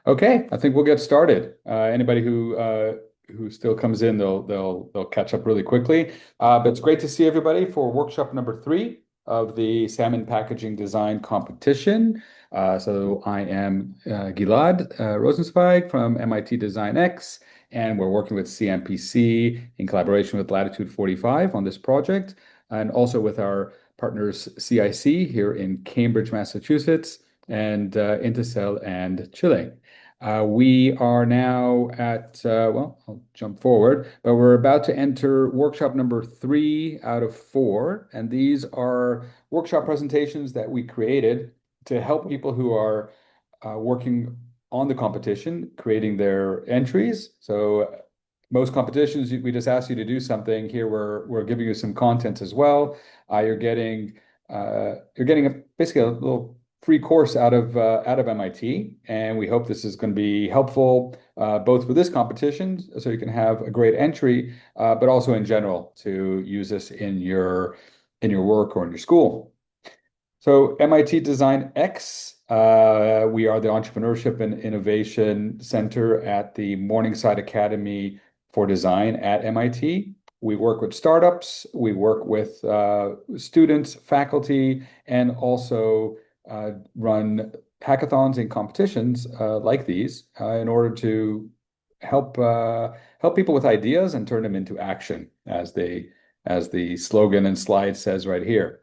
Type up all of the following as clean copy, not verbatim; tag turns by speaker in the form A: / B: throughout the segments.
A: Okay, I think we'll get started. Anybody who still comes in, they'll catch up really quickly. But it's great to see everybody for workshop number three of the salmon packaging design competition. So I am Gilad Rosenzweig from MIT Design X, and we're working with CMPC in collaboration with Latitude 45 on this project, and also with our partners CIC here in Cambridge, Massachusetts, and Intercell and Chile. We are now at, well, I'll jump forward, but we're about to enter workshop number three out of four. And these are workshop presentations that we created to help people who are working on the competition, creating their entries. So most competitions, we just ask you to do something. Here, we're giving you some content as well. You're getting basically a little free course out of MIT, and we hope this is going to be helpful both for this competition, so you can have a great entry, but also in general to use this in your work or in your school. So MIT Design X, we are the Entrepreneurship and Innovation Center at the Morningside Academy for Design at MIT. We work with startups, we work with students, faculty, and also run hackathons and competitions like these in order to help people with ideas and turn them into action, as the slogan and slide says right here.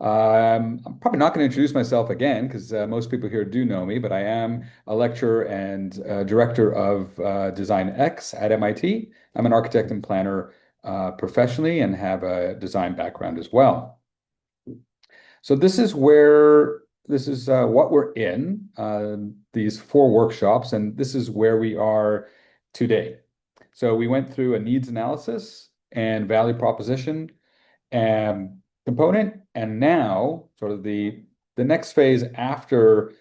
A: I'm probably not going to introduce myself again because most people here do know me, but I am a lecturer and director of Design X at MIT. I'm an architect and planner professionally and have a design background as well. So this is what we're in, these four workshops, and this is where we are today. So we went through a needs analysis and value proposition and component, and now sort of the next phase after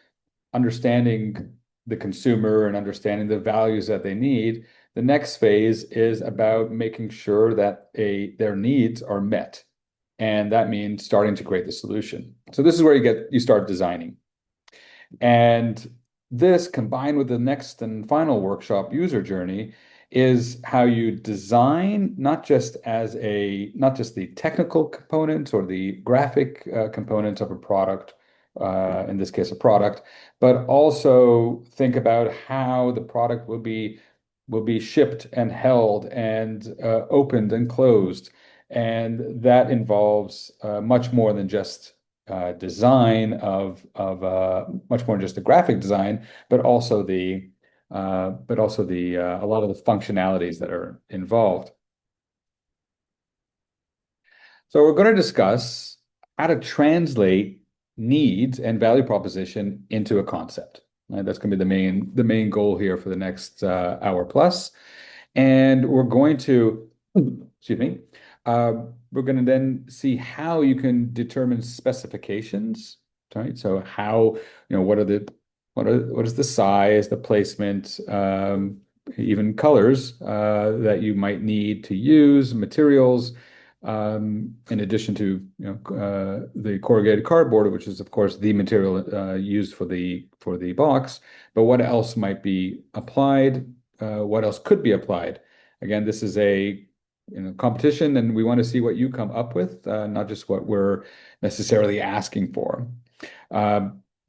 A: understanding the consumer and understanding the values that they need. The next phase is about making sure that their needs are met. And that means starting to create the solution. So this is where you start designing. And this combined with the next and final workshop user journey is how you design not just the technical components or the graphic components of a product, in this case a product, but also think about how the product will be shipped and held and opened and closed. And that involves much more than just design of much more than just the graphic design, but also the a lot of the functionalities that are involved. So we're going to discuss how to translate needs and value proposition into a concept. Right? That's going to be the main goal here for the next hour plus. And we're going to, excuse me, we're going to then see how you can determine specifications, right? So how, what is the size, the placement, even colors that you might need to use, materials, in addition to the corrugated cardboard, which is of course the material used for the box. But what else might be applied? What else could be applied? Again, this is a competition, and we want to see what you come up with, not just what we're necessarily asking for.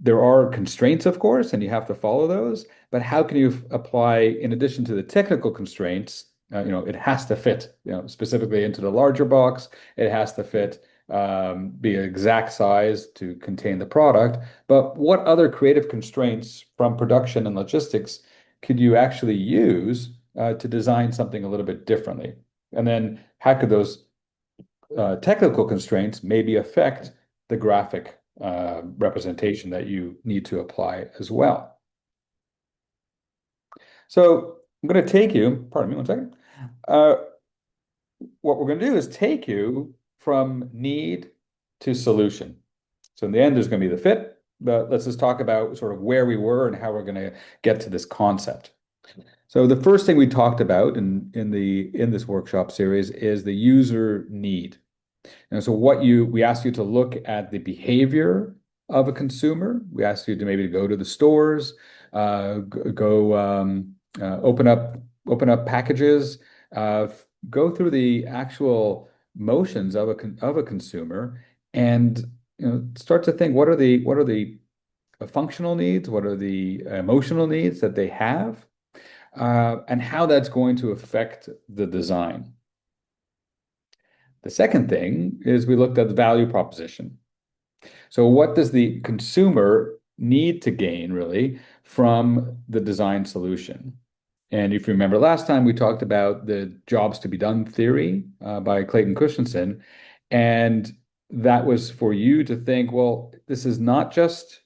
A: There are constraints, of course, and you have to follow those. But how can you apply, in addition to the technical constraints? It has to fit, specifically into the larger box. It has to fit, be an exact size to contain the product. But what other creative constraints from production and logistics could you actually use to design something a little bit differently? And then how could those technical constraints maybe affect the graphic representation that you need to apply as well? So I'm going to take you, pardon me one second. Uh, what we're going to do is take you from need to solution. So in the end, there's going to be the fit, but let's just talk about sort of where we were and how we're going to get to this concept. So the first thing we talked about in this workshop series is the user need. And so we asked you to look at the behavior of a consumer. We ask you to maybe go to the stores, go open up packages, go through the actual motions of a consumer, and start to think what are the functional needs, what are the emotional needs that they have, and how that's going to affect the design. The second thing is we looked at the value proposition. So, what does the consumer need to gain really from the design solution? And if you remember last time, we talked about the jobs to be done theory by Clayton Christensen. And that was for you to think, well, this is not just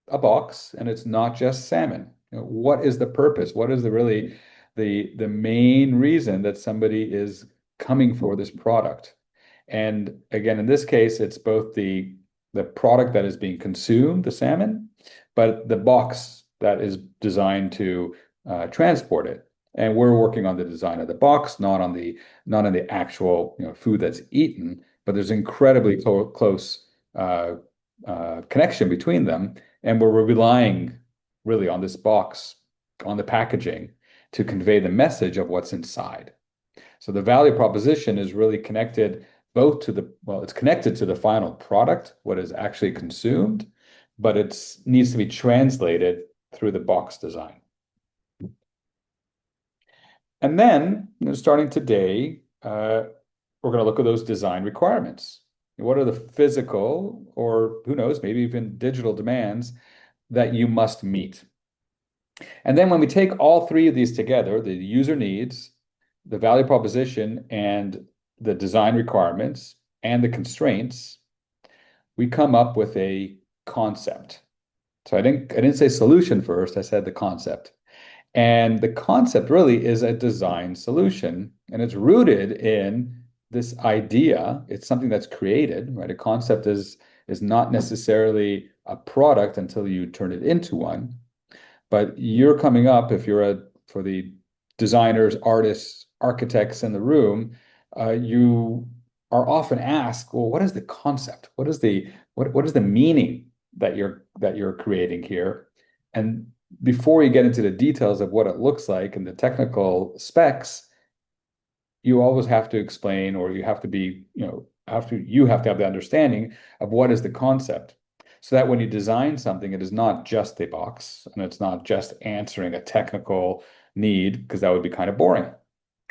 A: a box and it's not just salmon. What is the purpose? What is the really the main reason that somebody is coming for this product? And again, in this case, it's both the product that is being consumed, the salmon, but the box that is designed to transport it. And we're working on the design of the box, not on the actual food that's eaten, but there's incredibly close connection between them, and we're relying really on this box, on the packaging, to convey the message of what's inside. So the value proposition is really connected both to it's connected to the final product, what is actually consumed, but it needs to be translated through the box design. And then, starting today, we're going to look at those design requirements. What are the physical, or who knows, maybe even digital demands that you must meet? And then when we take all three of these together, the user needs, the value proposition, and the design requirements, and the constraints, we come up with a concept. So I didn't say solution first, I said the concept. And the concept really is a design solution, and it's rooted in this idea. It's something that's created, right? A concept is not necessarily a product until you turn it into one. But you're coming up, if you're for the designers, artists, architects in the room, you are often asked, well, what is the concept? What is the meaning that you're creating here? And before you get into the details of what it looks like and the technical specs, you always have to explain, or you have to be, you have to have the understanding of what is the concept. So that when you design something, it is not just a box and it's not just answering a technical need, because that would be kind of boring,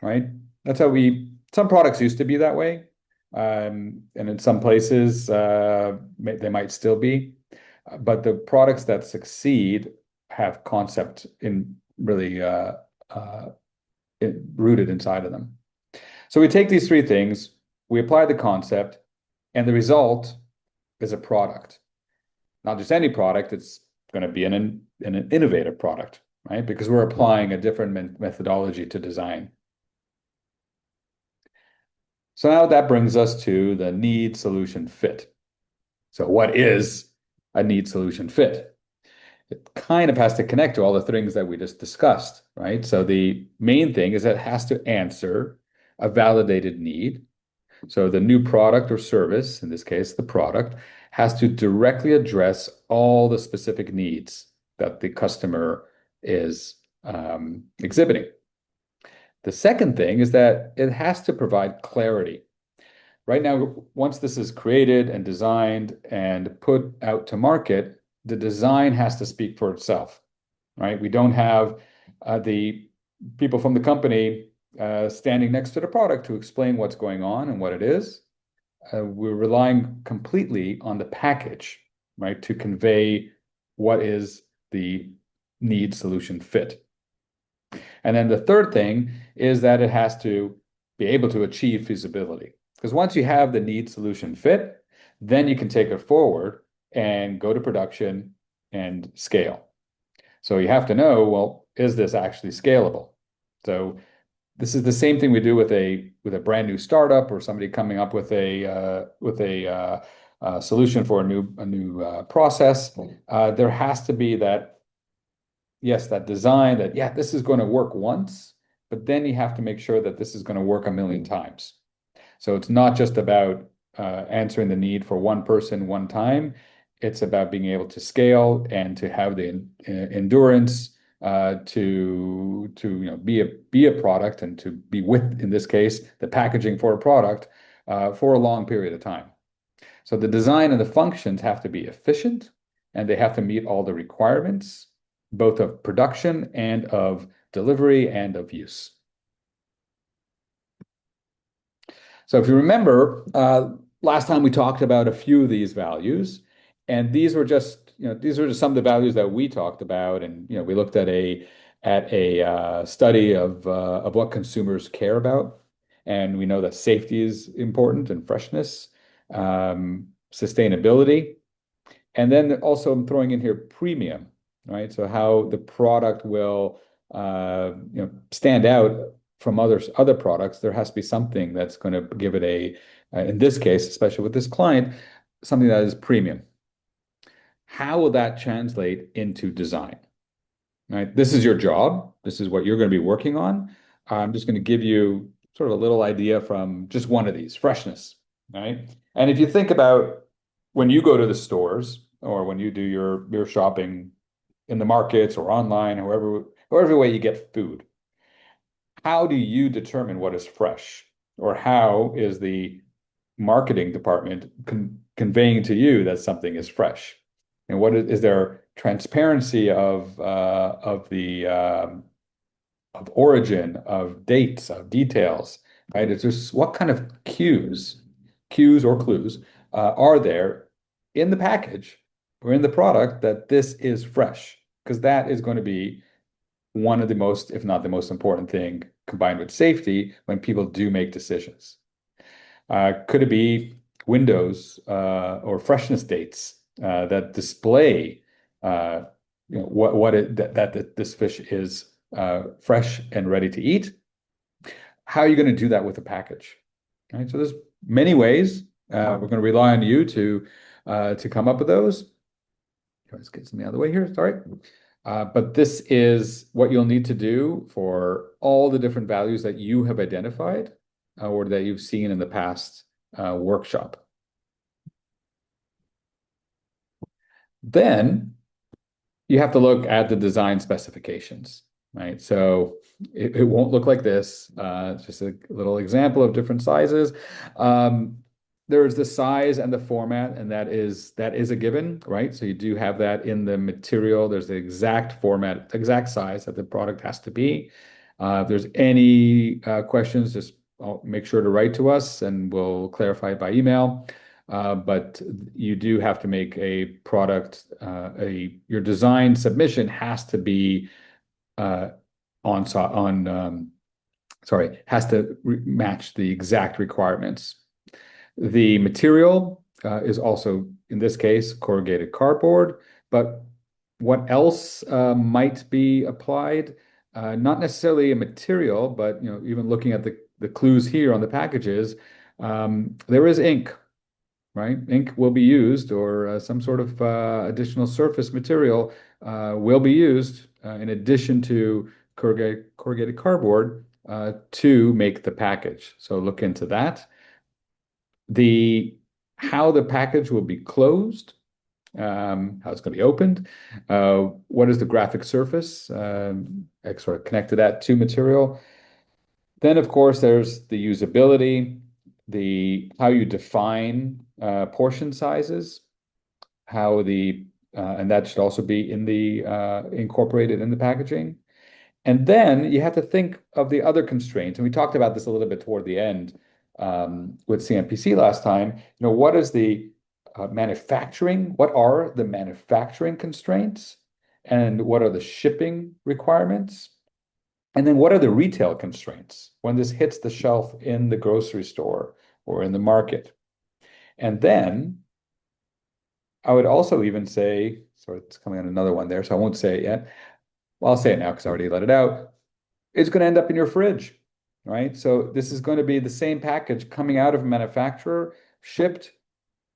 A: right? That's how some products used to be that way. And in some places, they might still be. But the products that succeed have concept in really rooted inside of them. So we take these three things, we apply the concept, and the result is a product. Not just any product, it's going to be an innovative product, right? Because we're applying a different methodology to design. So now that brings us to the need, solution, fit. So what is a need, solution, fit? It kind of has to connect to all the things that we just discussed, right? So the main thing is that it has to answer a validated need. So the new product or service, in this case, the product, has to directly address all the specific needs that the customer is exhibiting. The second thing is that it has to provide clarity. Right now, once this is created and designed and put out to market, the design has to speak for itself, right? We don't have the people from the company standing next to the product to explain what's going on and what it is. We're relying completely on the package, right, to convey what is the need, solution, fit. And then the third thing is that it has to be able to achieve feasibility. Because once you have the need, solution, fit, then you can take it forward and go to production and scale. So you have to know, well, is this actually scalable? So this is the same thing we do with a brand new startup or somebody coming up with a solution for a new process. There has to be that, yes, that design that, yeah, this is going to work once, but then you have to make sure that this is going to work a million times. So it's not just about answering the need for one person one time. It's about being able to scale and to have the endurance to be a product and to be with, in this case, the packaging for a product for a long period of time. So the design and the functions have to be efficient, and they have to meet all the requirements, both of production and of delivery and of use. So if you remember, last time we talked about a few of these values, and these were just some of the values that we talked about, and we looked at a study of what consumers care about, and we know that safety is important and freshness, sustainability, and then also I'm throwing in here premium, right? So how the product will stand out from other products. There has to be something that's going to give it in this case, especially with this client, something that is premium. How will that translate into design? Right? This is your job. This is what you're going to be working on. I'm just going to give you sort of a little idea from just one of these, freshness, right? And if you think about when you go to the stores or when you do your shopping in the markets or online, however way you get food, how do you determine what is fresh? Or how is the marketing department conveying to you that something is fresh? And what is there transparency of the of origin, of dates, of details, right? It's just what kind of cues or clues are there in the package or in the product that this is fresh? Because that is going to be one of the most, if not the most important thing, combined with safety when people do make decisions. Could it be windows or freshness dates that display that this fish is fresh and ready to eat? How are you going to do that with a package? Right. So there's many ways. We're going to rely on you to come up with those. Let's get something out of the way here. Sorry. But this is what you'll need to do for all the different values that you have identified or that you've seen in the past workshop. Then you have to look at the design specifications, right? So it won't look like this. Just a little example of different sizes. There's the size and the format, and that is a given, right? So you do have that in the material. There's the exact format, exact size that the product has to be. If there's any questions, just make sure to write to us, and we'll clarify it by email. But you do have to make a product. Your design submission has to be has to match the exact requirements. The material is also, in this case, corrugated cardboard, but what else might be applied? Not necessarily a material, but even looking at the clues here on the packages, there is ink, right? Ink will be used, or some sort of additional surface material will be used in addition to corrugated cardboard to make the package. So look into that. How the package will be closed, how it's going to be opened, what is the graphic surface, sort of connect to that to material. Then, of course, there's the usability, how you define portion sizes, and that should also be incorporated in the packaging. And then you have to think of the other constraints. And we talked about this a little bit toward the end with CMPC last time. What is the manufacturing? What are the manufacturing constraints? And what are the shipping requirements? And then what are the retail constraints when this hits the shelf in the grocery store or in the market? And then I would also even say, so it's coming on another one there, so I won't say it yet. Well, I'll say it now because I already let it out. It's going to end up in your fridge, right? So this is going to be the same package coming out of a manufacturer, shipped,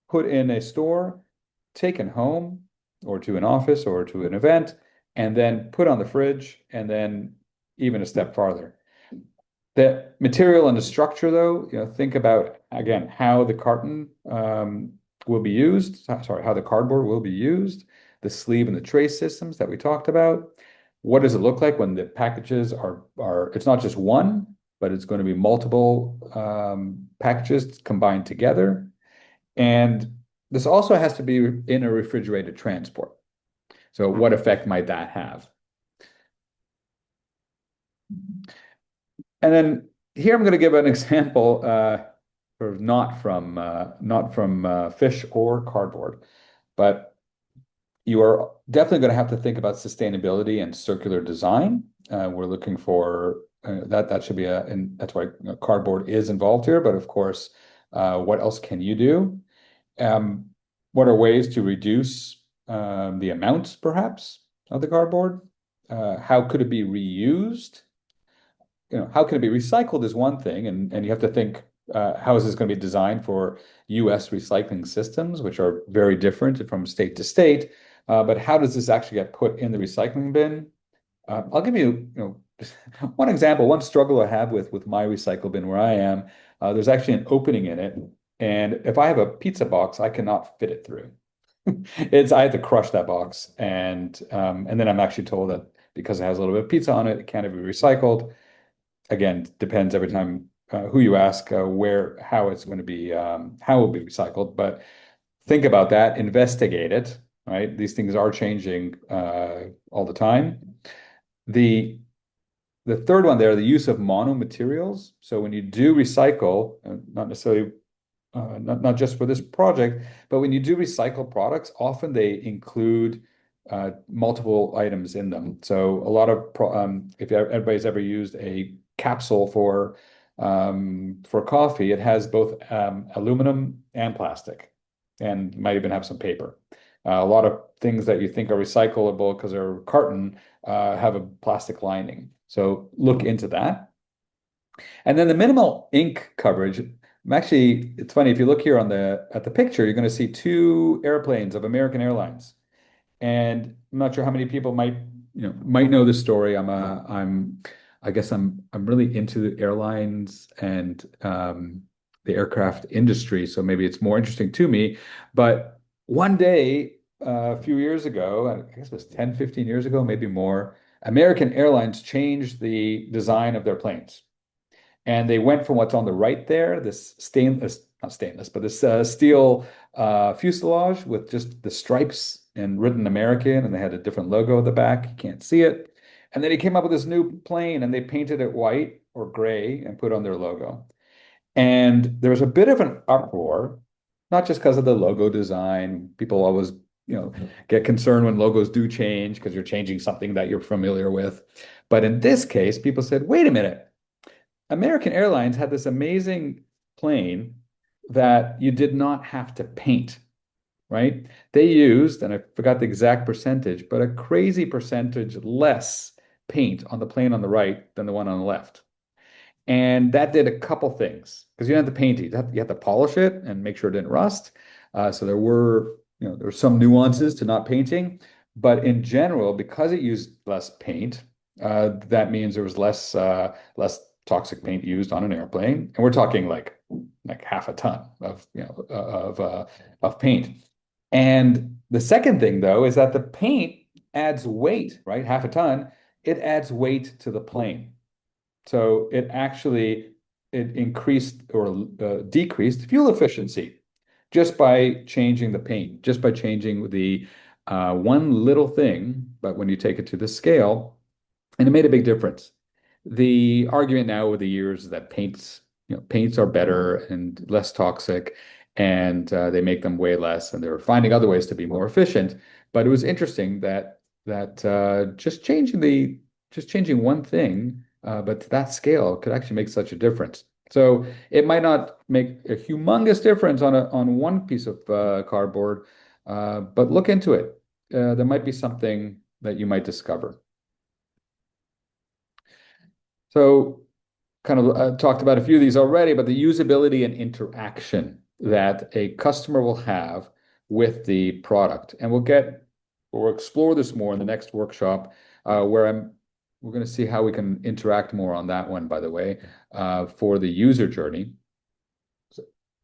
A: put in a store, taken home or to an office or to an event, and then put on the fridge, and then even a step farther. The material and the structure, though, think about, again, how the carton will be used, sorry, how the cardboard will be used, the sleeve and the tray systems that we talked about. What does it look like when the packages are it's not just one, but it's going to be multiple packages combined together. And this also has to be in a refrigerated transport. So what effect might that have? And then here I'm going to give an example, sort of not from fish or cardboard, but you are definitely going to have to think about sustainability and circular design. We're looking for that should be and that's why cardboard is involved here. But of course, what else can you do? Um, what are ways to reduce the amount, perhaps, of the cardboard? How could it be reused? How can it be recycled is one thing, and you have to think, how is this going to be designed for US recycling systems, which are very different from state to state. But how does this actually get put in the recycling bin? I'll give you, one example, one struggle I have with my recycle bin where I am. There's actually an opening in it, and if I have a pizza box, I cannot fit it through. I have to crush that box, and then I'm actually told that because it has a little bit of pizza on it, it can't be recycled. Again, depends every time who you ask, how it's going to be, how it will be recycled. But think about that, investigate it, right? These things are changing all the time. The the third one there, the use of mono materials. So when you do recycle, not necessarily not just for this project, but when you do recycle products, often they include multiple items in them. So a lot of if everybody's ever used a capsule for coffee, it has both aluminum and plastic, and might even have some paper. A lot of things that you think are recyclable because they're carton have a plastic lining. So look into that. And then the minimal ink coverage. It's funny, if you look here at the picture, you're going to see two airplanes of American Airlines. And I'm not sure how many people might know this story. I guess I'm really into the airlines and the aircraft industry, so maybe it's more interesting to me. But one day, a few years ago, I guess it was 10, 15 years ago, maybe more, American Airlines changed the design of their planes. And they went from what's on the right there, this stainless, not stainless, but this steel fuselage with just the stripes and written American, and they had a different logo at the back. You can't see it. And then he came up with this new plane, and they painted it white or gray and put on their logo. And there was a bit of an uproar, not just because of the logo design. People always, get concerned when logos do change because you're changing something that you're familiar with. But in this case, people said, wait a minute. American Airlines had this amazing plane that you did not have to paint, right? They used, and I forgot the exact percentage, but a crazy percentage less paint on the plane on the right than the one on the left. And that did a couple things because you didn't have to paint it. You had to polish it and make sure it didn't rust. So there were some nuances to not painting, but in general, because it used less paint, that means there was less toxic paint used on an airplane, and we're talking like half a ton of paint. And the second thing, though, is that the paint adds weight, right? Half a ton, it adds weight to the plane. So it increased or decreased fuel efficiency just by changing the paint, just by changing the one little thing. But when you take it to the scale, and it made a big difference. The argument now over the years is that paints are better and less toxic, and they make them weigh less, and they're finding other ways to be more efficient. But it was interesting that just changing one thing, but to that scale, could actually make such a difference. So it might not make a humongous difference on one piece of cardboard, but look into it. There might be something that you might discover. So kind of talked about a few of these already, but the usability and interaction that a customer will have with the product. And we'll explore this more in the next workshop, we're going to see how we can interact more on that one, by the way, for the user journey.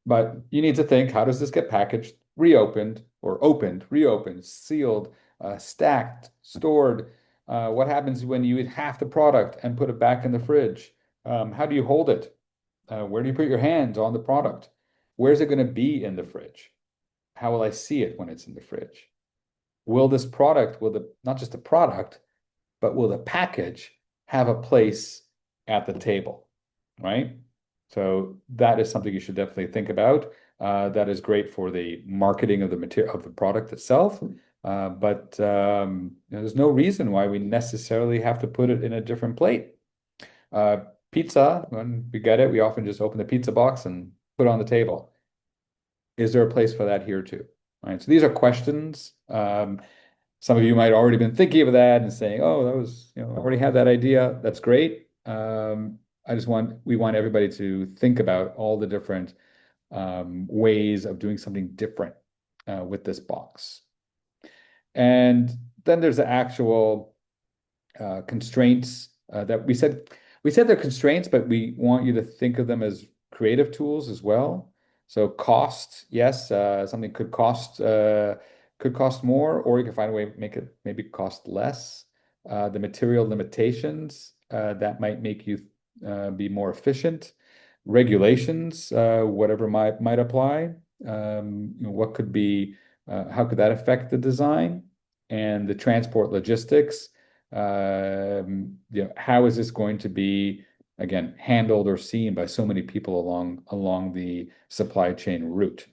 A: But you need to think, how does this get packaged? reopened, or opened, reopened, sealed, stacked, stored? What happens when you eat half the product and put it back in the fridge? How do you hold it? Where do you put your hands on the product? Where's it going to be in the fridge? How will I see it when it's in the fridge? Will this product, will the, not just the product, but will the package have a place at the table, right? So that is something you should definitely think about. That is great for the marketing of the material of the product itself. But there's no reason why we necessarily have to put it in a different plate. Uh, Pizza, when we get it, we often just open the pizza box and put it on the table. Is there a place for that here too? Right. So these are questions. Some of you might already been thinking of that and saying, "Oh, that was, I already had that idea." That's great. We want everybody to think about all the different ways of doing something different with this box. And then there's the actual constraints that we said they're constraints, but we want you to think of them as creative tools as well. So cost, yes, something could cost more, or you can find a way to make it maybe cost less. The material limitations that might make you be more efficient. Regulations, whatever might apply. What could be, how could that affect the design and the transport logistics? How is this going to be, again, handled or seen by so many people along the supply chain route,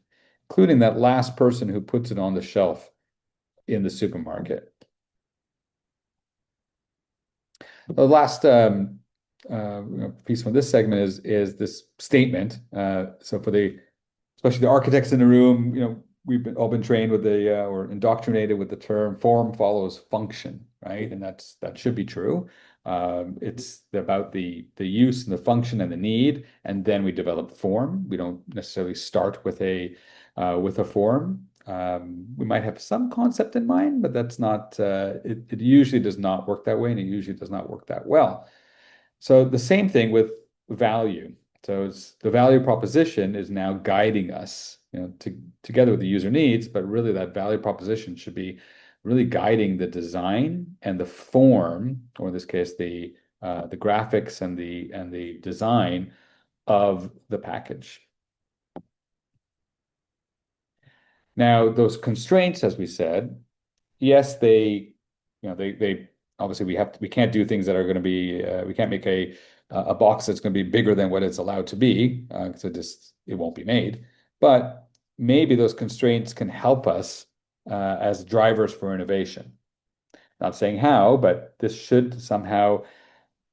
A: including that last person who puts it on the shelf in the supermarket. The last piece from this segment is this statement. So for especially the architects in the room, we've all been trained with or indoctrinated with the term form follows function, right? And that should be true. It's about the use and the function and the need, and then we develop form. We don't necessarily start with a form. We might have some concept in mind, but that's not. It usually does not work that way, and it usually does not work that well. So the same thing with value. So the value proposition is now guiding us, together with the user needs, but really that value proposition should be really guiding the design and the form, or in this case, the graphics and the design of the package. Now, those constraints, as we said, yes, they obviously we can't do things that are going to be we can't make a box that's going to be bigger than what it's allowed to be because it won't be made. But maybe those constraints can help us as drivers for innovation. Not saying how, but this should somehow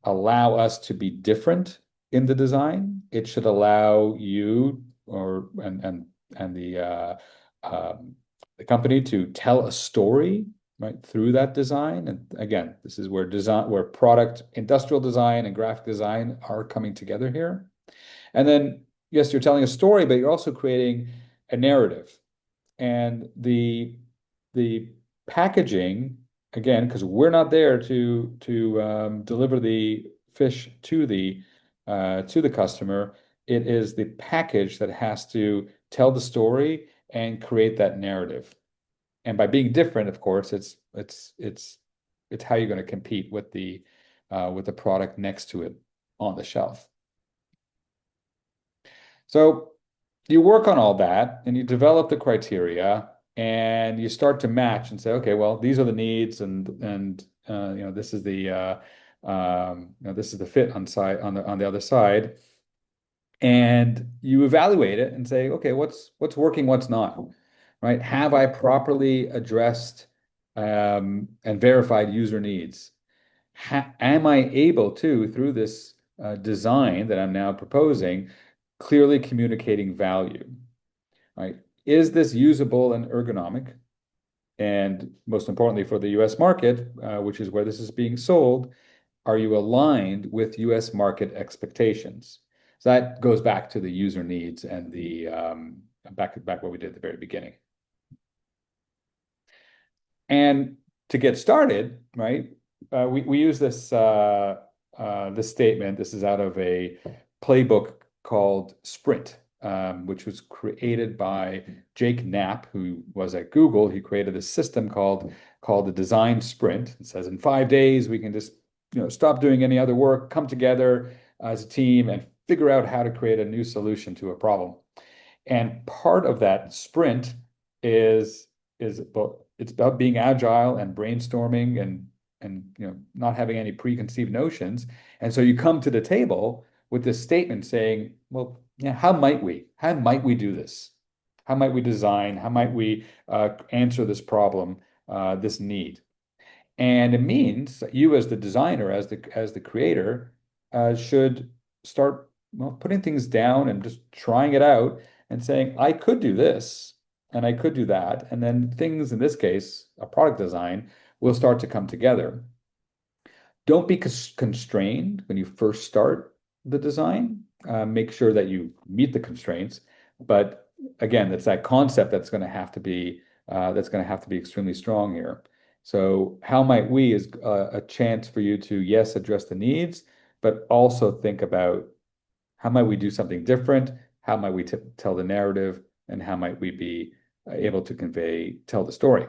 A: allow us to be different in the design. It should allow you and the company to tell a story right through that design. And again, this is where product, industrial design and graphic design are coming together here. And then, yes, you're telling a story, but you're also creating a narrative. And the packaging, again, because we're not there to deliver the fish to the customer, it is the package that has to tell the story and create that narrative. And by being different, of course, it's how you're going to compete with the product next to it on the shelf. So you work on all that and you develop the criteria and you start to match and say, okay, well, these are the needs and this is this is the fit on the other side. And you evaluate it and say, okay, what's working, what's not, right? Have I properly addressed and verified user needs? Am I able to, through this design that I'm now proposing, clearly communicating value, right? Is this usable and ergonomic? And most importantly, for the US market, which is where this is being sold, are you aligned with US market expectations? So that goes back to the user needs and the back what we did at the very beginning. And to get started, right, we use this this statement. This is out of a playbook called Sprint. which was created by Jake Knapp, who was at Google. He created a system called the design sprint. It says in 5 days we can just stop doing any other work, come together as a team, and figure out how to create a new solution to a problem. And part of that sprint is it's about being agile and brainstorming and not having any preconceived notions. And so you come to the table with this statement saying, well, yeah, how might we? How might we do this? How might we design? How might we answer this problem, this need? And it means that you, as the designer, as the creator, should start, well, putting things down and just trying it out and saying, I could do this and I could do that. And then things, in this case, a product design, will start to come together. Don't be constrained when you first start the design. Make sure that you meet the constraints. But again, it's that concept that's going to have to be extremely strong here. So how might we is a chance for you to, yes, address the needs, but also think about how might we do something different? How might we tell the narrative? And how might we be able to tell the story?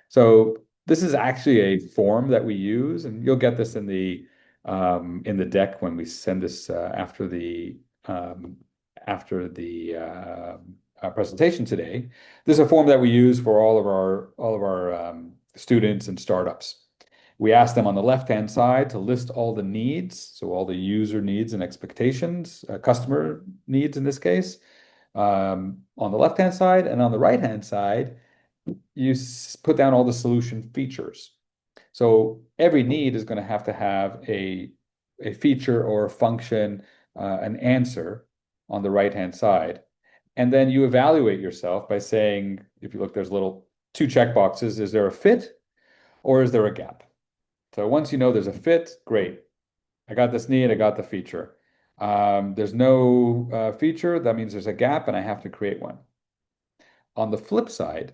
A: So this is actually a form that we use, and you'll get this in the deck when we send this after the presentation today. This is a form that we use for all of our students and startups. We ask them on the left-hand side to list all the needs, so all the user needs and expectations, customer needs in this case, on the left-hand side, and on the right-hand side, you put down all the solution features. So every need is going to have a feature or a function, an answer on the right-hand side. And then you evaluate yourself by saying, if you look, there's little two check boxes. Is there a fit or is there a gap? So once you know there's a fit, great. I got this need, I got the feature. There's no feature, that means there's a gap and I have to create one. On the flip side,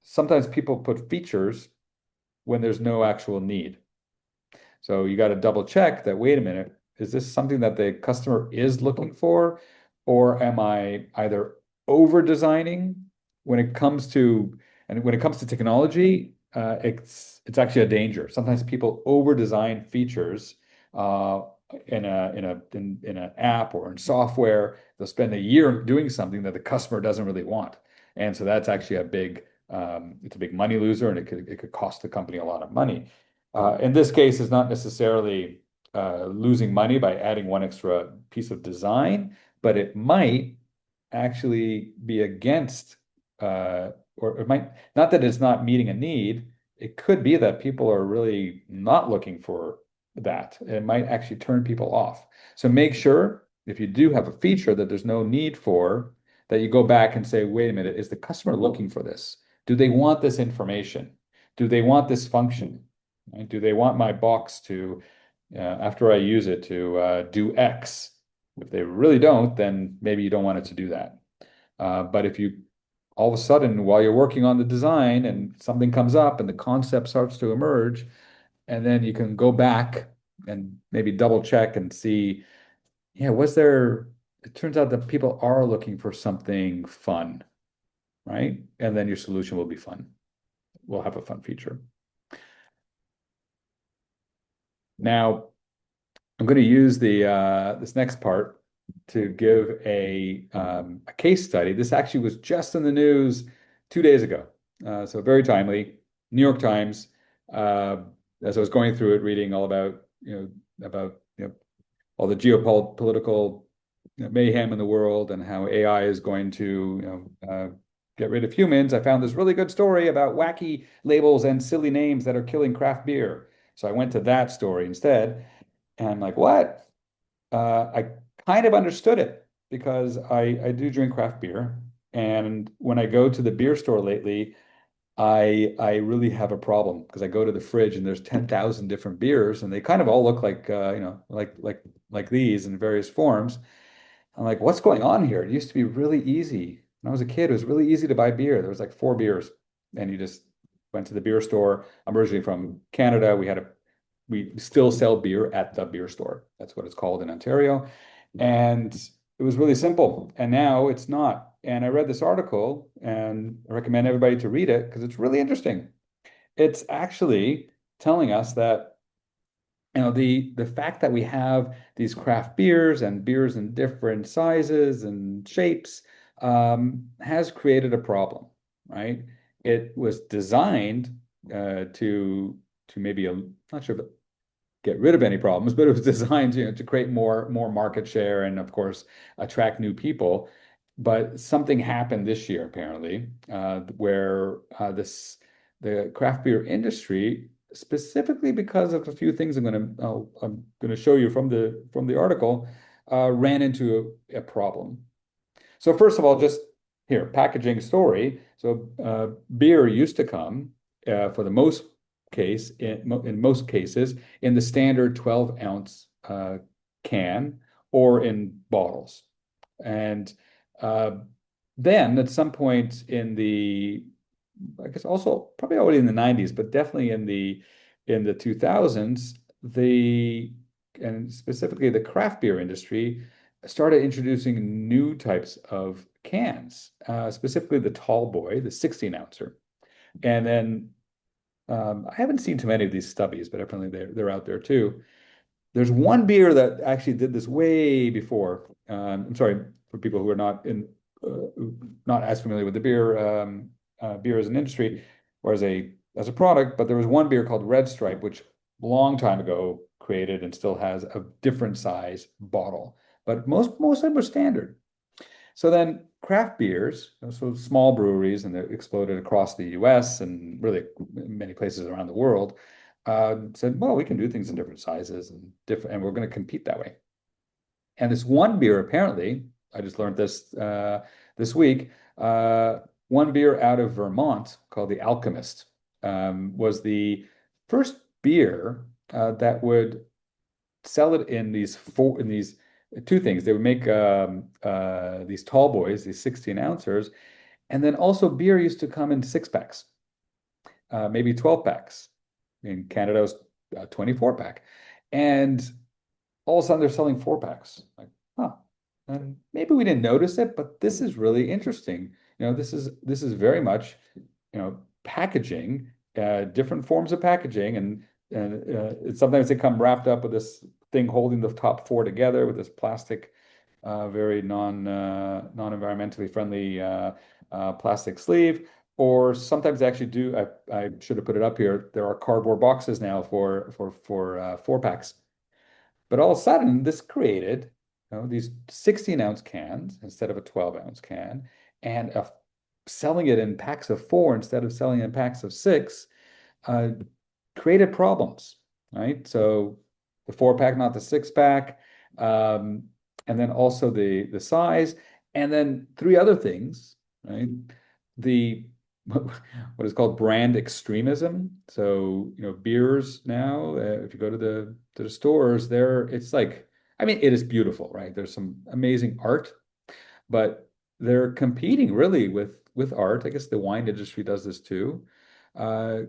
A: sometimes people put features when there's no actual need. So you got to double check that, wait a minute, is this something that the customer is looking for? Or am I either over designing when it comes to, and when it comes to technology, it's actually a danger. Sometimes people over design features in an app or in software. They'll spend a year doing something that the customer doesn't really want. And so that's actually it's a big money loser, and it could cost the company a lot of money. In this case, it's not necessarily losing money by adding one extra piece of design, but it might actually be against, or it might, not that it's not meeting a need, it could be that people are really not looking for that. It might actually turn people off. So make sure if you do have a feature that there's no need for, that you go back and say, wait a minute, is the customer looking for this? Do they want this information? Do they want this function? Right? Do they want my box to, after I use it, to do X? If they really don't, then maybe you don't want it to do that. But if you all of a sudden, while you're working on the design and something comes up and the concept starts to emerge, and then you can go back and maybe double check and see, yeah, it turns out that people are looking for something fun, right? And then your solution will be fun. We'll have a fun feature. Now, I'm going to use this next part to give a case study. This actually was just in the news 2 days ago, so very timely. New York Times. As I was going through it, reading all about all the geopolitical mayhem in the world and how AI is going to get rid of humans. I found this really good story about wacky labels and silly names that are killing craft beer. So I went to that story instead, and I'm like, what? I kind of understood it because I do drink craft beer, and when I go to the beer store lately, I really have a problem because I go to the fridge and there's 10,000 different beers, and they kind of all look like like these in various forms. I'm like, what's going on here? It used to be really easy. When I was a kid, it was really easy to buy beer. There was like four beers, and you just went to the beer store. I'm originally from Canada. We still sell beer at the beer store. That's what it's called in Ontario. And it was really simple. And now it's not. And I read this article and I recommend everybody to read it because it's really interesting. It's actually telling us that the fact that we have these craft beers and beers in different sizes and shapes has created a problem, right? It was designed to maybe not sure if get rid of any problems, but it was designed to create more market share and of course attract new people. But something happened this year apparently, where the craft beer industry, specifically because of a few things I'm going to show you from the article, ran into a problem. So first of all, just here, packaging story. So beer used to come for the most in most cases in the standard 12-ounce can or in bottles. And uh, then at some point I guess also probably already in the 90s, but definitely in the 2000s, and specifically the craft beer industry started introducing new types of cans, specifically the tall boy, the 16 ouncer. And then I haven't seen too many of these stubbies, but apparently they're out there too. There's one beer that actually did this way before. I'm sorry for people who are not as familiar with the beer as an industry or as a product, but there was one beer called Red Stripe, which a long time ago created and still has a different size bottle, but most of them were standard. So then craft beers, so small breweries, and they exploded across the US and really many places around the world, said, well, we can do things in different sizes and we're going to compete that way. And this one beer, apparently, I just learned this week, one beer out of Vermont called the Alchemist was the first beer that would sell it in these two things. They would make these tall boys, these 16 ouncers, and then also beer used to come in six packs, maybe 12 packs. In Canada, it was a 24 pack. And all of a sudden they're selling four packs. Like, huh. And maybe we didn't notice it, but this is really interesting. This is very much, packaging, different forms of packaging, and sometimes they come wrapped up with this thing holding the top four together with this plastic, very non-environmentally friendly plastic sleeve. Or sometimes they actually do. I should have put it up here. There are cardboard boxes now for four packs. But all of a sudden, this created, these 16-ounce cans instead of a 12-ounce can, and selling it in packs of four instead of selling in packs of six, uh, created problems, right? So the four pack, not the six pack, um, and then also the size, and then three other things, right? The what is called brand extremism. So, beers now, if you go to the stores, it's like, I mean, it is beautiful, right? There's some amazing art, but they're competing really with art. I guess the wine industry does this too. Uh,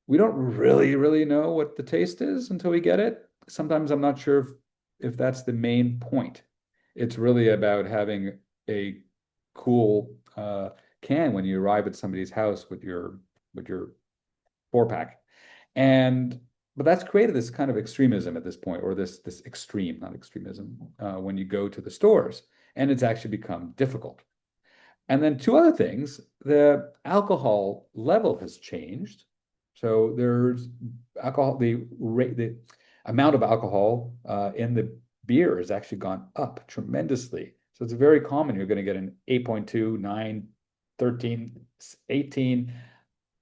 A: we don't really know what the taste is until we get it. Sometimes I'm not sure if that's the main point. It's really about having a cool can when you arrive at somebody's house with your four pack. And but that's created this kind of extremism at this point, or this extreme, not extremism, when you go to the stores, and it's actually become difficult. And then two other things, the alcohol level has changed. So there's alcohol, the amount of alcohol in the beer has actually gone up tremendously. So it's very common. You're going to get an 8.2, 9, 13, 18.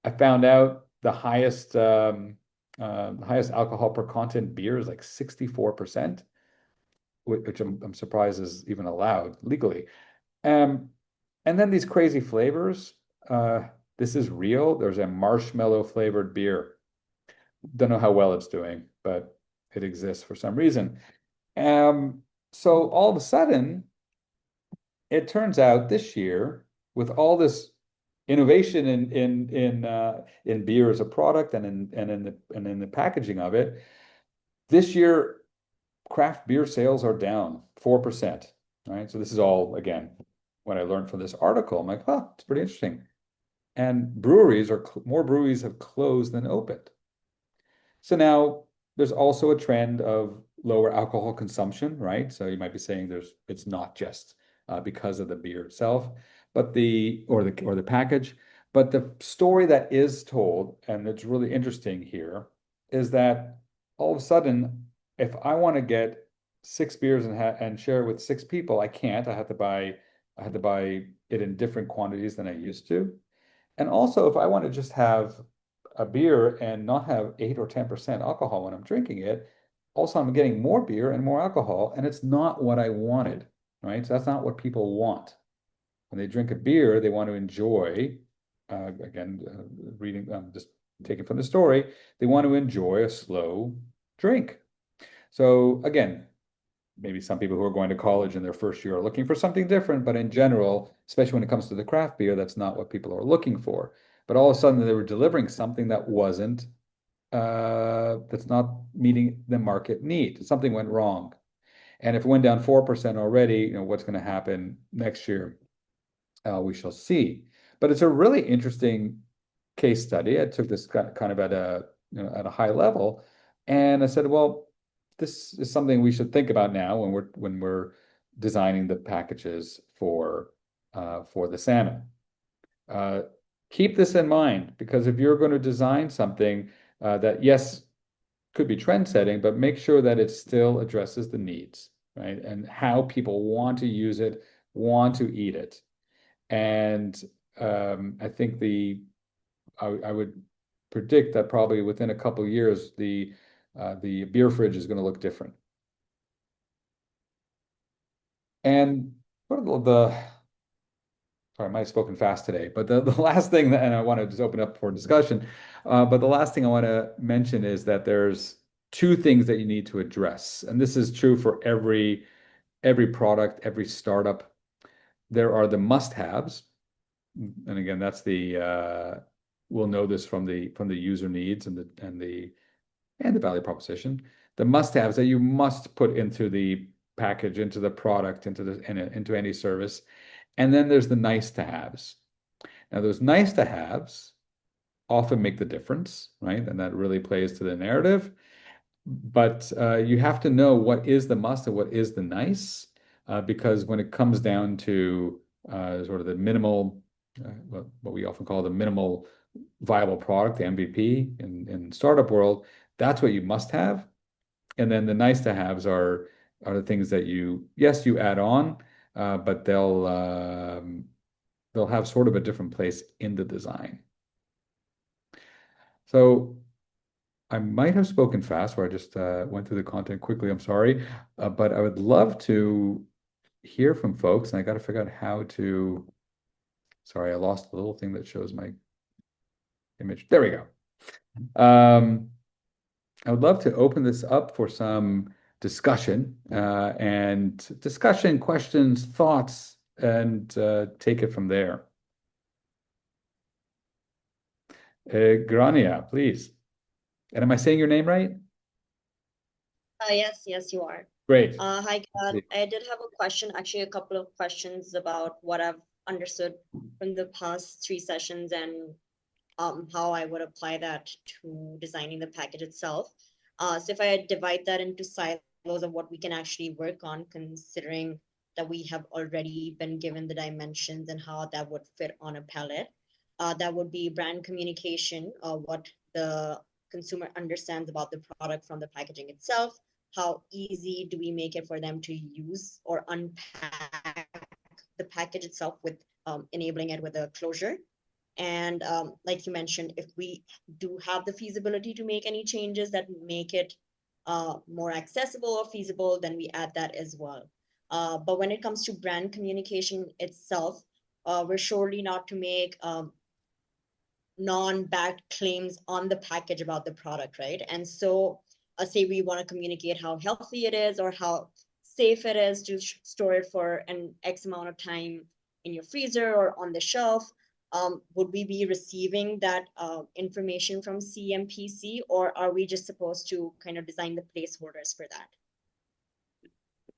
A: I found out the highest alcohol per content beer is like 64%, which I'm surprised is even allowed legally. Um, and then these crazy flavors. Uh, this is real. There's a marshmallow flavored beer. Don't know how well it's doing, but it exists for some reason. Um, so all of a sudden, it turns out this year, with all this innovation in beer as a product and in the packaging of it, this year craft beer sales are down 4%, right? So this is all, again, what I learned from this article. I'm like, huh, it's pretty interesting. And more breweries have closed than opened. So now there's also a trend of lower alcohol consumption, right? So you might be saying it's not just because of the beer itself, but the package, but the story that is told, and it's really interesting here, is that all of a sudden, if I want to get six beers and share it with six people, I can't. I have to buy it in different quantities than I used to. And also, if I want to just have a beer and not have 8 or 10% alcohol when I'm drinking it, also I'm getting more beer and more alcohol, and it's not what I wanted, right? So that's not what people want. When they drink a beer, they want to enjoy, again, reading, just taken from the story, they want to enjoy a slow drink. So again, maybe some people who are going to college in their first year are looking for something different, but in general, especially when it comes to the craft beer, that's not what people are looking for. But all of a sudden, they were delivering something that's not meeting the market need. Something went wrong. And if it went down 4% already, what's going to happen next year? We shall see. But it's a really interesting case study. I took this kind of at a high level, and I said, well, this is something we should think about now when we're designing the packages for the salmon. Uh, Keep this in mind because if you're going to design something that yes could be trend setting, but make sure that it still addresses the needs, right? And how people want to use it, want to eat it. And I think I would predict that probably within a couple of years, the beer fridge is going to look different. And what are sorry, I might have spoken fast today, but the last thing and I want to just open up for discussion, but the last thing I want to mention is that there's two things that you need to address. And this is true for every product, every startup. There are the must-haves. And again, we'll know this from the user needs and the value proposition. The must-haves that you must put into the package, into the product, into any service. And then there's the nice-to-haves. Now, those nice-to-haves often make the difference, right? And that really plays to the narrative. But you have to know what is the must and what is the nice, because when it comes down to sort of the minimal, what we often call the minimal viable product, the MVP in startup world, that's what you must have. And then the nice to haves are the things that yes, you add on, but they'll have sort of a different place in the design. So I might have spoken fast, or I just went through the content quickly. I'm sorry, but I would love to hear from folks, and I got to figure out how to. Sorry, I lost the little thing that shows my image. There we go. I would love to open this up for some discussion and discussion, questions, thoughts, and take it from there. Grania, please. And am I saying your name right?
B: Yes, you are.
A: Great.
B: Hi, Kat. I did have a question, actually, a couple of questions about what I've understood from the past three sessions and how I would apply that to designing the package itself. So if I divide that into silos of what we can actually work on, considering that we have already been given the dimensions and how that would fit on a palette, that would be brand communication, what the consumer understands about the product from the packaging itself. How easy do we make it for them to use or unpack the package itself with enabling it with a closure? And like you mentioned, if we do have the feasibility to make any changes that make it more accessible or feasible, then we add that as well. But when it comes to brand communication itself, we're surely not to make non-backed claims on the package about the product, right? And so, say we want to communicate how healthy it is or how safe it is to store it for an X amount of time in your freezer or on the shelf. Would we be receiving that information from CMPC, or are we just supposed to kind of design the placeholders for that?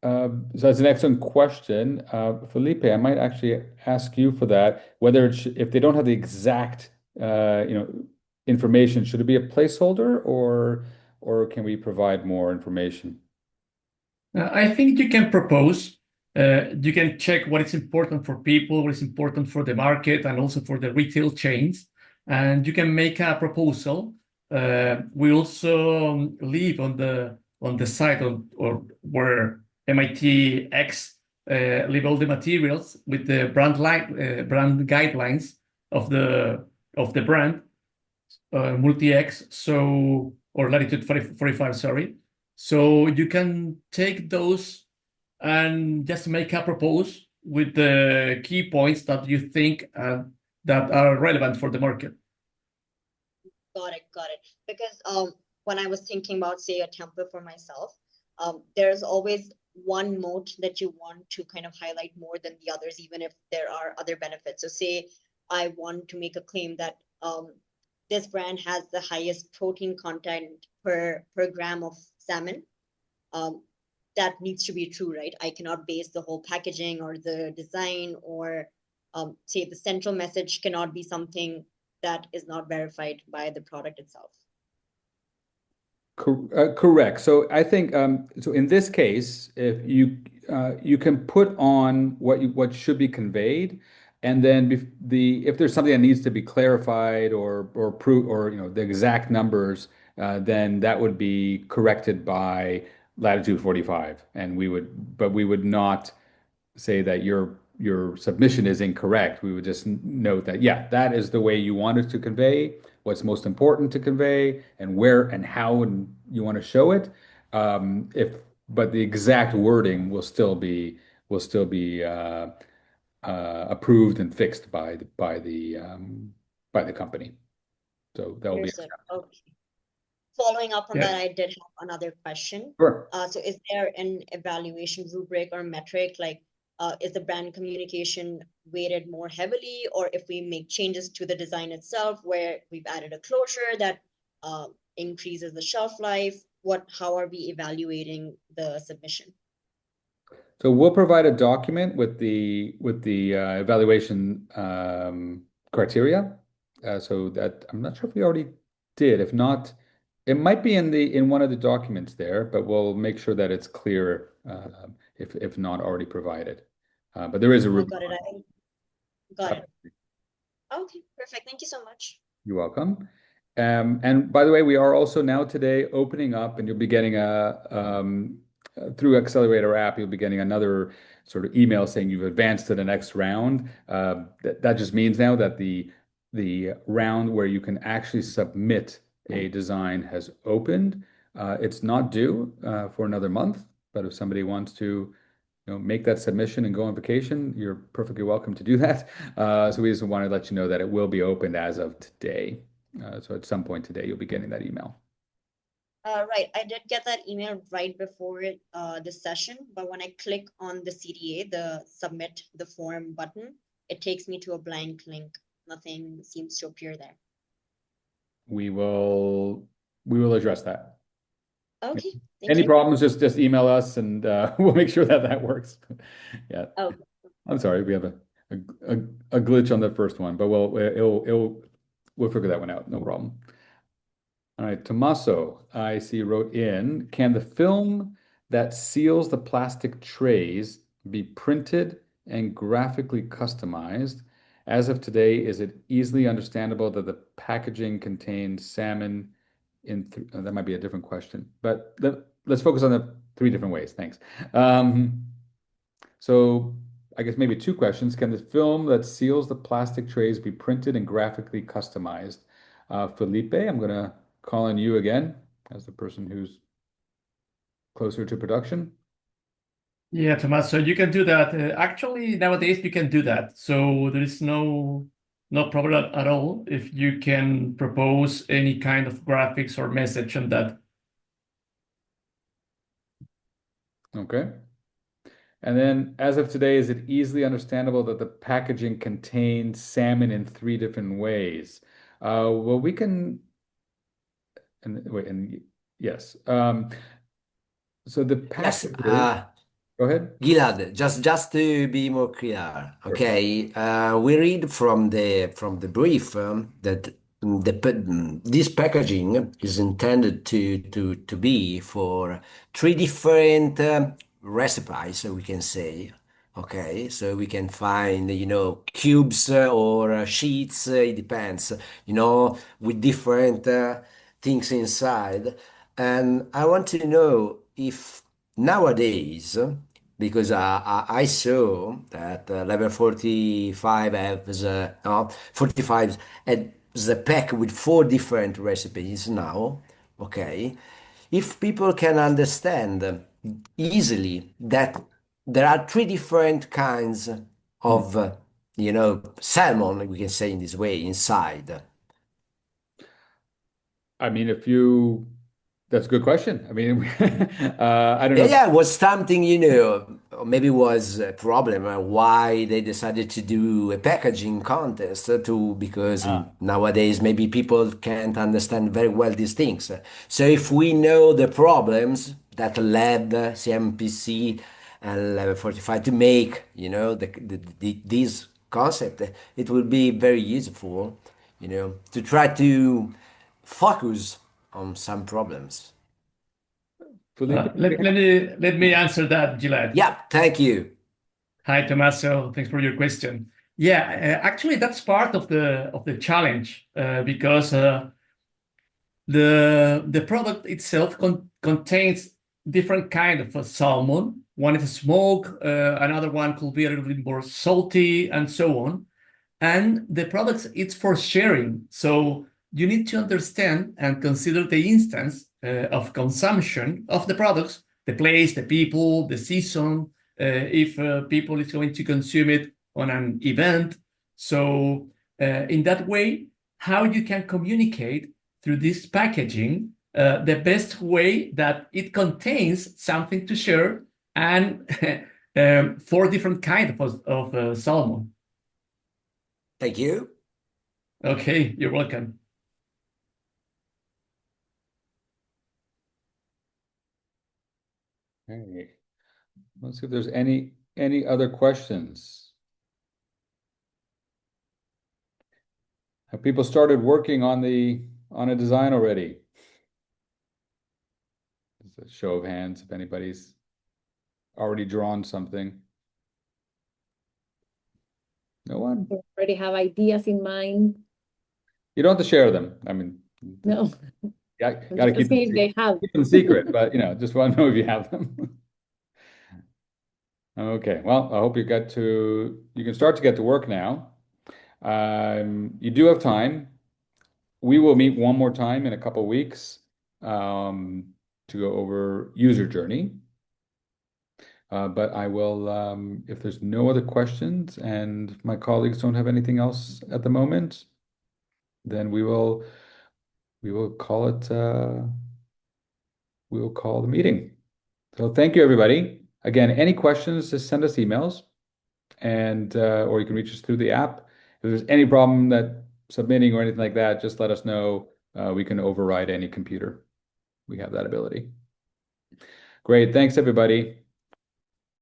A: So that's an excellent question. Felipe, I might actually ask you for that, whether if they don't have the exact, you know, information, should it be a placeholder or can we provide more information?
C: I think you can propose, you can check what is important for people, what is important for the market, and also for the retail chains. And you can make a proposal. We also leave on the site or where MIT X leave all the materials with the brand guidelines of the brand multi-X, so or latitude 45, sorry. So you can take those and just make a propose with the key points that you think that are relevant for the market.
B: Got it, got it. Because when I was thinking about, say, a template for myself, there's always one moat that you want to kind of highlight more than the others, even if there are other benefits. So say I want to make a claim that this brand has the highest protein content per gram of salmon. Um, that needs to be true, right? I cannot base the whole packaging or the design or say the central message cannot be something that is not verified by the product itself.
A: Correct. So I think so in this case, if you can put on what should be conveyed, and then if there's something that needs to be clarified or prove or the exact numbers, then that would be corrected by latitude 45, and we would not say that your submission is incorrect. We would just note that, yeah, that is the way you want it to convey, what's most important to convey, and where and how and you want to show it. If but the exact wording will still be approved and fixed by the company. So that will be
B: Understood. Okay. Following up on
C: Yeah.
B: that, I did have another question.
A: sure.
B: So is there an evaluation rubric or metric, like is the brand communication weighted more heavily, or if we make changes to the design itself, where we've added a closure that increases the shelf life, how are we evaluating the submission?
A: So we'll provide a document with the evaluation criteria. So that I'm not sure if we already did. If not, it might be in one of the documents there, but we'll make sure that it's clear if not already provided. But there is a
B: I
A: rubric.
B: got it. I got it. Okay, perfect. Thank you so much.
A: You're welcome. And by the way, we are also now today opening up, and you'll be getting through Accelerator app, you'll be getting another sort of email saying you've advanced to the next round. That just means now that the round where you can actually submit a design has opened. It's not due for another month, but if somebody wants to make that submission and go on vacation, you're perfectly welcome to do that. So we just want to let you know that it will be opened as of today. So at some point today, you'll be getting that email.
B: Right, I did get that email right before the session, but when I click on the CDA, the submit the form button, it takes me to a blank link. Nothing seems to appear there.
A: We will address that.
B: Okay, thank
A: Any
B: you.
A: problems, just email us and we'll make sure that works. Yeah.
B: Oh,
A: I'm sorry, we have a, a glitch on the first one, but we'll figure that one out. No problem. All right, Tommaso, I see wrote in, can the film that seals the plastic trays be printed and graphically customized? As of today, is it easily understandable that the packaging contains salmon in that might be a different question, but let's focus on the three different ways. Thanks. So I guess maybe two questions. Can the film that seals the plastic trays be printed and graphically customized? Felipe, I'm going to call on you again as the person who's closer to production.
C: Yeah, Thomas. So you can do that. Actually, nowadays you can do that. So there is no problem at all if you can propose any kind of graphics or message on that.
A: Okay. And then, as of today, is it easily understandable that the packaging contains salmon in three different ways? Well, we can, and wait, and yes. So the
D: Yes.
A: packages, Go ahead.
D: Gilad, just to be more clear,
A: Sure.
D: okay, we read from the brief that this packaging is intended to be for three different recipes, so we can say, okay, so we can find cubes or sheets, it depends, with different things inside, and I want to know if nowadays because I saw that level 45 has 45 has a pack with four different recipes now. Okay, if people can understand easily that there are three different kinds
A: Hmm.
D: of salmon, we can say in this way, inside.
A: I mean, that's a good question. I mean, I don't
D: Yeah,
A: know.
D: yeah, it was something, or maybe it was a problem why they decided to do a packaging contest because
A: Ah,
D: nowadays maybe people can't understand very well these things. So if we know the problems that led CMPC and Level 45 to make, this concept, it will be very useful, to try to focus on some problems.
A: Felipe,
C: Let me answer that, Gilad.
D: Yeah, thank you.
C: Hi, Tommaso. Thanks for your question. Yeah, actually, that's part of the challenge because the product itself contains different kind of a salmon. One is smoke, another one could be a little bit more salty, and so on. And the products, it's for sharing. So you need to understand and consider the instance of consumption of the products, the place, the people, the season, if people is going to consume it on an event. So in that way, how you can communicate through this packaging the best way that it contains something to share and four different kinds of salmon.
D: Thank you.
C: Okay, you're welcome.
A: hey, let's see if there's any other questions. Have people started working on a design already? Just a show of hands if anybody's already drawn something. No one?
E: Already have ideas in mind.
A: You don't have to share them. I mean,
E: No, I'm
A: got to
E: just asking if they have.
A: keep them secret, but just want to know if you have them. Okay, well, I hope you can start to get to work now. You do have time. We will meet one more time in a couple weeks to go over user journey. But I will, if there's no other questions and my colleagues don't have anything else at the moment, then we will call it we will call the meeting. So thank you, everybody. Again, any questions, just send us emails and or you can reach us through the app. If there's any problem that submitting or anything like that, just let us know. We can override any computer. We have that ability. Great. Thanks, everybody.